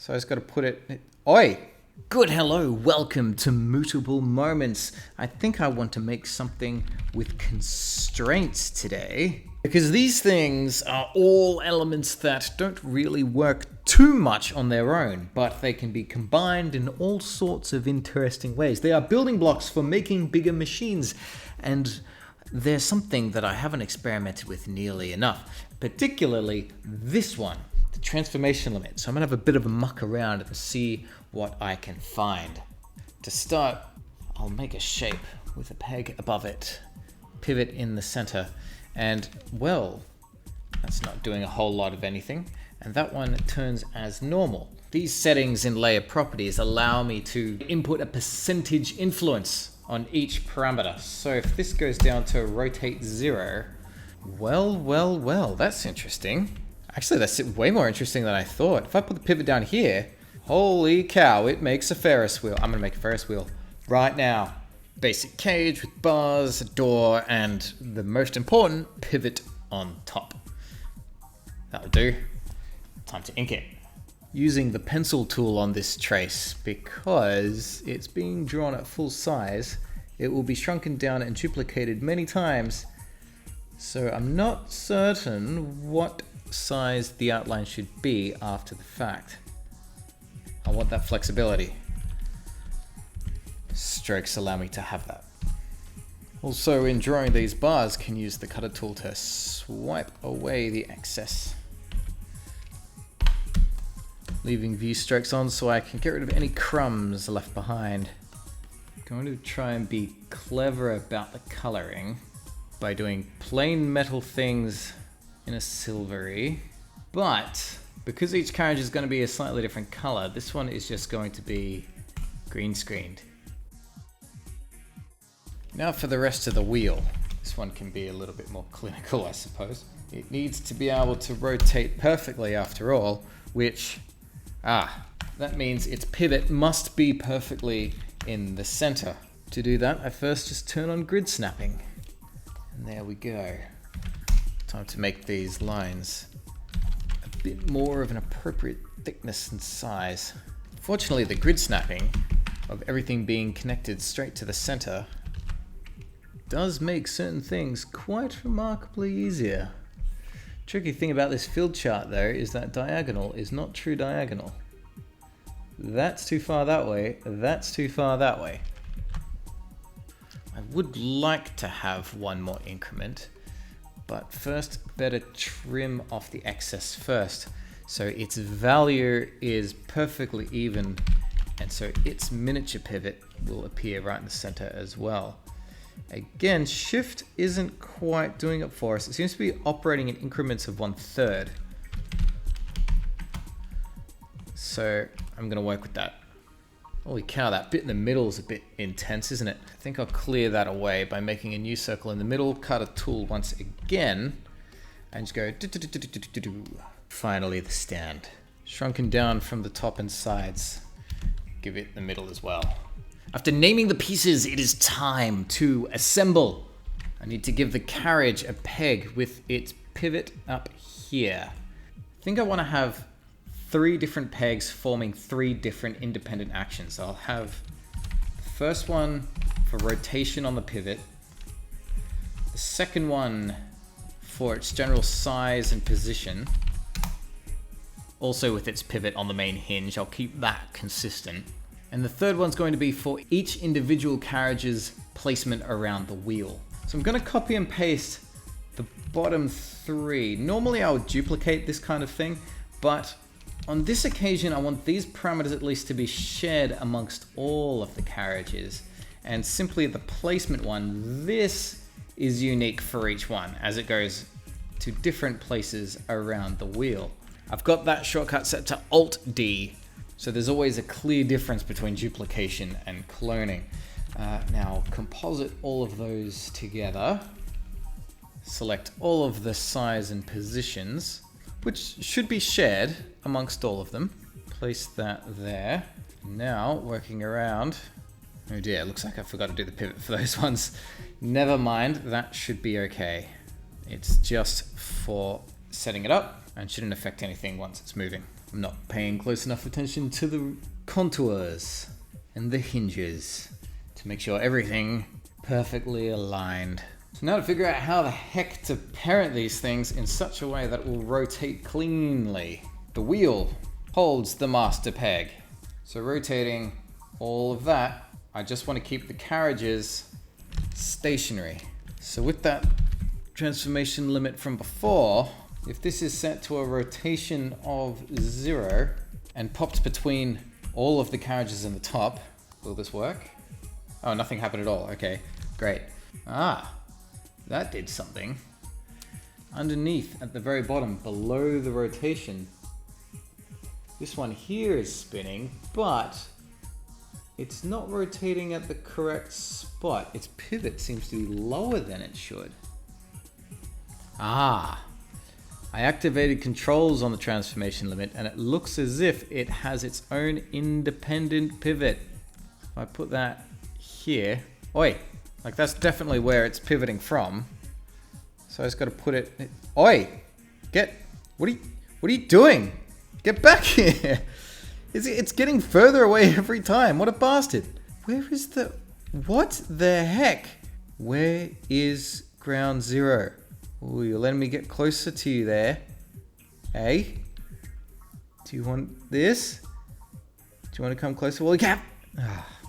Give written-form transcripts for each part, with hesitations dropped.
So I just got to put it... Oi! Good hello, welcome to Mutable Moments. I think I want to make something with constraints today, because these things are all elements that don't really work too much on their own, but they can be combined in all sorts of interesting ways. They are building blocks for making bigger machines, and there's something that I haven't experimented with nearly enough, particularly this one, the transformation limit. So I'm gonna have a bit of a muck around and see what I can find. To start, I'll make a shape with a peg above it, pivot in the center, and well, that's not doing a whole lot of anything, and that one turns as normal. These settings in layer properties allow me to input a percentage influence on each parameter. So if this goes down to rotate 0, well, that's interesting. Actually, that's way more interesting than I thought. If I put the pivot down here, holy cow, it makes a Ferris wheel. I'm gonna make a Ferris wheel right now. Basic cage with bars, a door, and the most important, pivot on top. That'll do. Time to ink it. Using the pencil tool on this trace, because it's being drawn at full size, it will be shrunken down and duplicated many times. So I'm not certain what size the outline should be after the fact. I want that flexibility. Strokes allow me to have that. Also, in drawing these bars, can use the cutter tool to swipe away the excess, leaving view strokes on so I can get rid of any crumbs left behind. I'm going to try and be clever about the coloring by doing plain metal things in a silvery, but because each carriage is going to be a slightly different color, this one is just going to be green screened. Now for the rest of the wheel. This one can be a little bit more clinical, I suppose. It needs to be able to rotate perfectly after all, which, that means its pivot must be perfectly in the center. To do that, I first just turn on grid snapping. And there we go. Time to make these lines a bit more of an appropriate thickness and size. Fortunately, the grid snapping of everything being connected straight to the center does make certain things quite remarkably easier. Tricky thing about this field chart though is that diagonal is not true diagonal. That's too far that way, that's too far that way. I would like to have one more increment, but first better trim off the excess first so its value is perfectly even, and so its miniature pivot will appear right in the center as well. Again, shift isn't quite doing it for us. It seems to be operating in increments of 1/3. So I'm gonna work with that. Holy cow, that bit in the middle is a bit intense, isn't it? I think I'll clear that away by making a new circle in the middle, cut a tool once again, and just go do. Finally the stand. Shrunken down from the top and sides. Give it the middle as well. After naming the pieces, it is time to assemble. I need to give the carriage a peg with its pivot up here. I think I want to have 3 different pegs forming 3 different independent actions. I'll have the first one for rotation on the pivot, the second one for its general size and position, also with its pivot on the main hinge. I'll keep that consistent. And the third one's going to be for each individual carriage's placement around the wheel. So I'm going to copy and paste the bottom 3. Normally I would duplicate this kind of thing, but on this occasion I want these parameters at least to be shared amongst all of the carriages. And simply the placement one, this is unique for each one as it goes to different places around the wheel. I've got that shortcut set to Alt-D. So there's always a clear difference between duplication and cloning. Now composite all of those together. Select all of the size and positions, which should be shared amongst all of them. Place that there. Now working around. Oh dear, looks like I forgot to do the pivot for those ones. Never mind, that should be okay. It's just for setting it up and shouldn't affect anything once it's moving. I'm not paying close enough attention to the contours and the hinges to make sure everything perfectly aligned. So now to figure out how the heck to parent these things in such a way that it will rotate cleanly. The wheel holds the master peg. So rotating all of that, I just want to keep the carriages stationary. So with that transformation limit from before, if this is set to a rotation of 0 and popped between all of the carriages in the top, will this work? Oh, nothing happened at all. Okay, great. That did something. Underneath, at the very bottom, below the rotation, this one here is spinning, but it's not rotating at the correct spot. Its pivot seems to be lower than it should. I activated controls on the transformation limit, and it looks as if it has its own independent pivot. If I put that here, like that's definitely where it's pivoting from. So I just got to put it. What are you doing? Get back here! It's getting further away every time. What a bastard! What the heck? Where is ground zero? Ooh, you're letting me get closer to you there. Hey? Do you want this? Do you want to come closer? Well, yeah.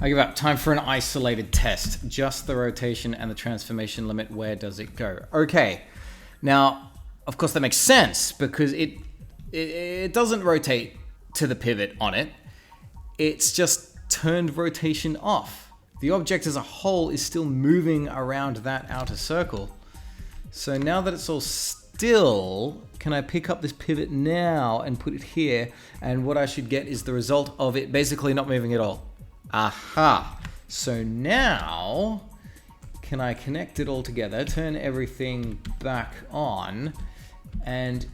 I give up. Time for an isolated test. Just the rotation and the transformation limit. Where does it go? Okay. Now, of course, that makes sense because it doesn't rotate to the pivot on it. It's just turned rotation off. The object as a whole is still moving around that outer circle. So now that it's all still, can I pick up this pivot now and put it here? And what I should get is the result of it basically not moving at all. Aha! So now, can I connect it all together, turn everything back on, and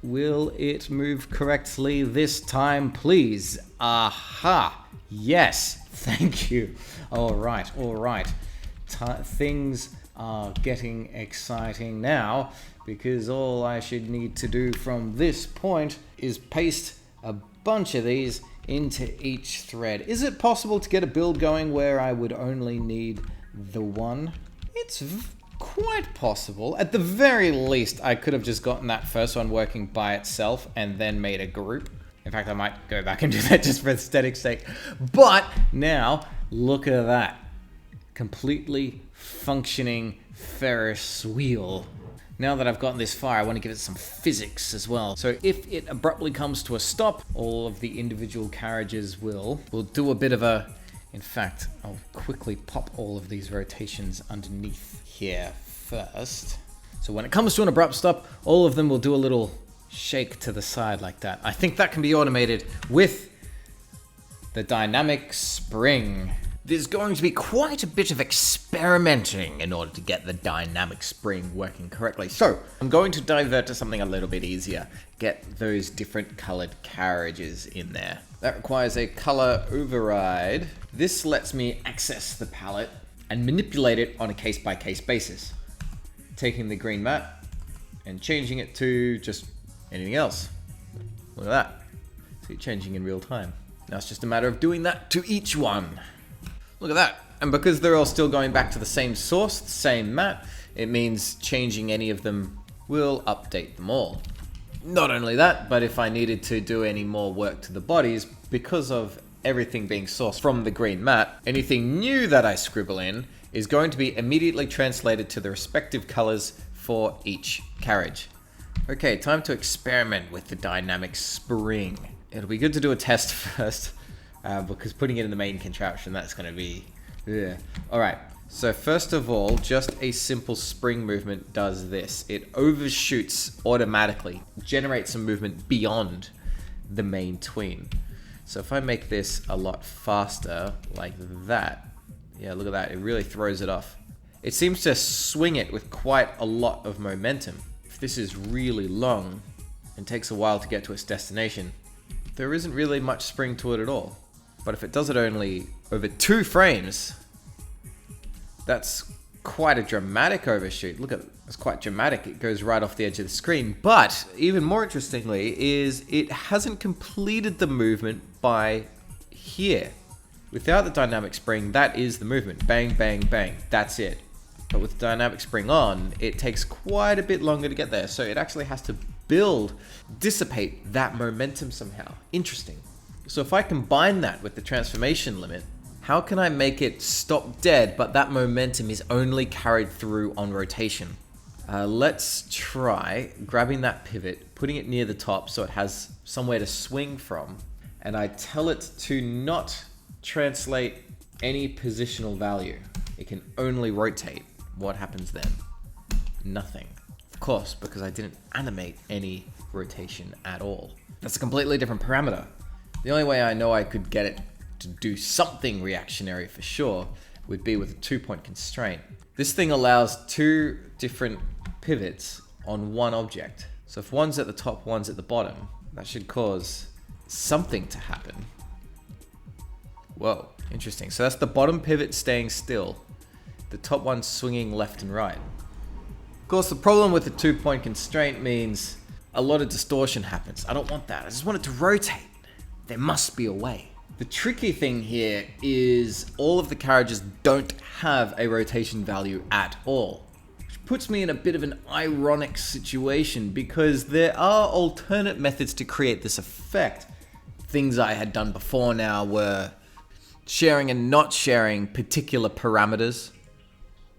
will it move correctly this time, please? Aha! Yes! Thank you. All right. Things are getting exciting now because all I should need to do from this point is paste a bunch of these into each thread. Is it possible to get a build going where I would only need the one? It's quite possible. At the very least, I could have just gotten that first one working by itself and then made a group. In fact, I might go back and do that just for aesthetic's sake. But now, look at that. Completely functioning Ferris wheel. Now that I've gotten this far, I want to give it some physics as well. So if it abruptly comes to a stop, all of the individual carriages will do a bit of a... In fact, I'll quickly pop all of these rotations underneath here first. So when it comes to an abrupt stop, all of them will do a little shake to the side like that. I think that can be automated with the dynamic spring. There's going to be quite a bit of experimenting in order to get the dynamic spring working correctly. So I'm going to divert to something a little bit easier. Get those different colored carriages in there. That requires a color override. This lets me access the palette and manipulate it on a case-by-case basis. Taking the green mat and changing it to just anything else. Look at that. See it changing in real time. Now it's just a matter of doing that to each one. Look at that. And because they're all still going back to the same source, the same mat, it means changing any of them will update them all. Not only that, but if I needed to do any more work to the bodies, because of everything being sourced from the green mat, anything new that I scribble in is going to be immediately translated to the respective colors for each carriage. Okay, time to experiment with the dynamic spring. It'll be good to do a test first, because putting it in the main contraption, that's going to be... Alright, so first of all, just a simple spring movement does this. It overshoots automatically, generates some movement beyond the main tween. So if I make this a lot faster, like that, yeah, look at that, it really throws it off. It seems to swing it with quite a lot of momentum. If this is really long and takes a while to get to its destination, there isn't really much spring to it at all. But if it does it only over 2 frames, that's quite a dramatic overshoot. Look at it's quite dramatic. It goes right off the edge of the screen. But even more interestingly is it hasn't completed the movement by here. Without the dynamic spring, that is the movement. Bang, bang, bang. That's it. But with dynamic spring on, it takes quite a bit longer to get there. So it actually has to dissipate that momentum somehow. Interesting. So if I combine that with the transformation limit, how can I make it stop dead, but that momentum is only carried through on rotation? Let's try grabbing that pivot, putting it near the top so it has somewhere to swing from, and I tell it to not translate any positional value. It can only rotate. What happens then? Nothing. Of course, because I didn't animate any rotation at all. That's a completely different parameter. The only way I know I could get it to do something reactionary for sure would be with a 2-point constraint. This thing allows 2 different pivots on one object. So if one's at the top, one's at the bottom, that should cause something to happen. Whoa, interesting. So that's the bottom pivot staying still. The top one swinging left and right. Of course, the problem with the 2-point constraint means a lot of distortion happens. I don't want that. I just want it to rotate. There must be a way. The tricky thing here is all of the carriages don't have a rotation value at all, which puts me in a bit of an ironic situation because there are alternate methods to create this effect. Things I had done before now were sharing and not sharing particular parameters,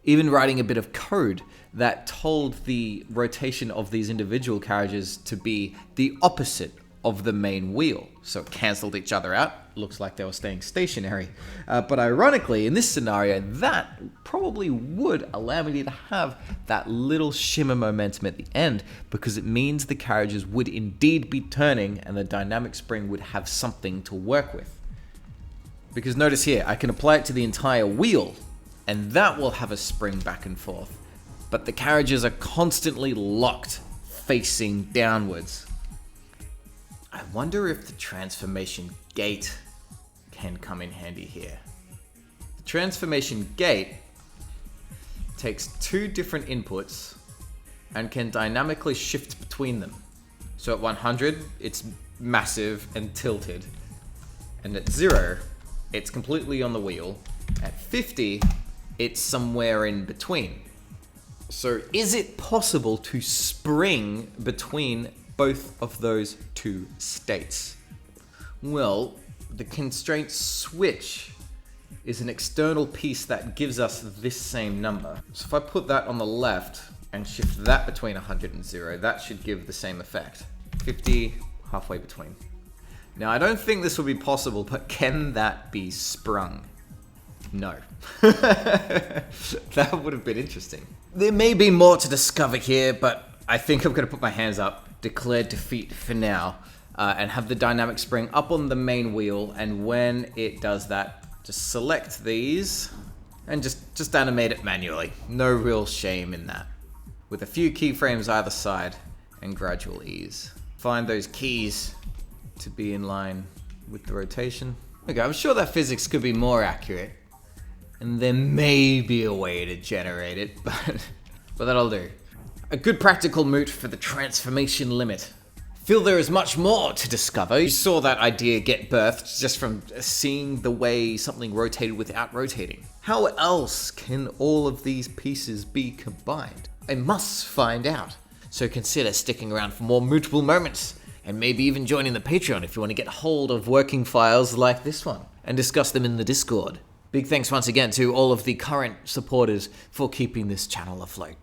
even writing a bit of code that told the rotation of these individual carriages to be the opposite of the main wheel. So it cancelled each other out. Looks like they were staying stationary. But ironically, in this scenario, that probably would allow me to have that little shimmer momentum at the end because it means the carriages would indeed be turning and the dynamic spring would have something to work with. Because notice here, I can apply it to the entire wheel and that will have a spring back and forth. But the carriages are constantly locked, facing downwards. I wonder if the transformation gate can come in handy here. The transformation gate takes 2 different inputs and can dynamically shift between them. So at 100, it's massive and tilted. And at 0, it's completely on the wheel. At 50, it's somewhere in between. So is it possible to spring between both of those 2 states? Well, the constraint switch is an external piece that gives us this same number. So if I put that on the left and shift that between 100 and 0, that should give the same effect. 50, halfway between. Now, I don't think this will be possible, but can that be sprung? No. That would have been interesting. There may be more to discover here, but I think I'm going to put my hands up, declare defeat for now, and have the dynamic spring up on the main wheel. And when it does that, just select these and just animate it manually. No real shame in that. With a few keyframes either side and gradual ease. Find those keys to be in line with the rotation. Okay, I'm sure that physics could be more accurate. And there may be a way to generate it, but that'll do. A good practical moot for the transformation limit. Feel there is much more to discover. You saw that idea get birthed just from seeing the way something rotated without rotating. How else can all of these pieces be combined? I must find out. So consider sticking around for more mootable moments, and maybe even joining the Patreon if you want to get hold of working files like this one, and discuss them in the Discord. Big thanks once again to all of the current supporters for keeping this channel afloat.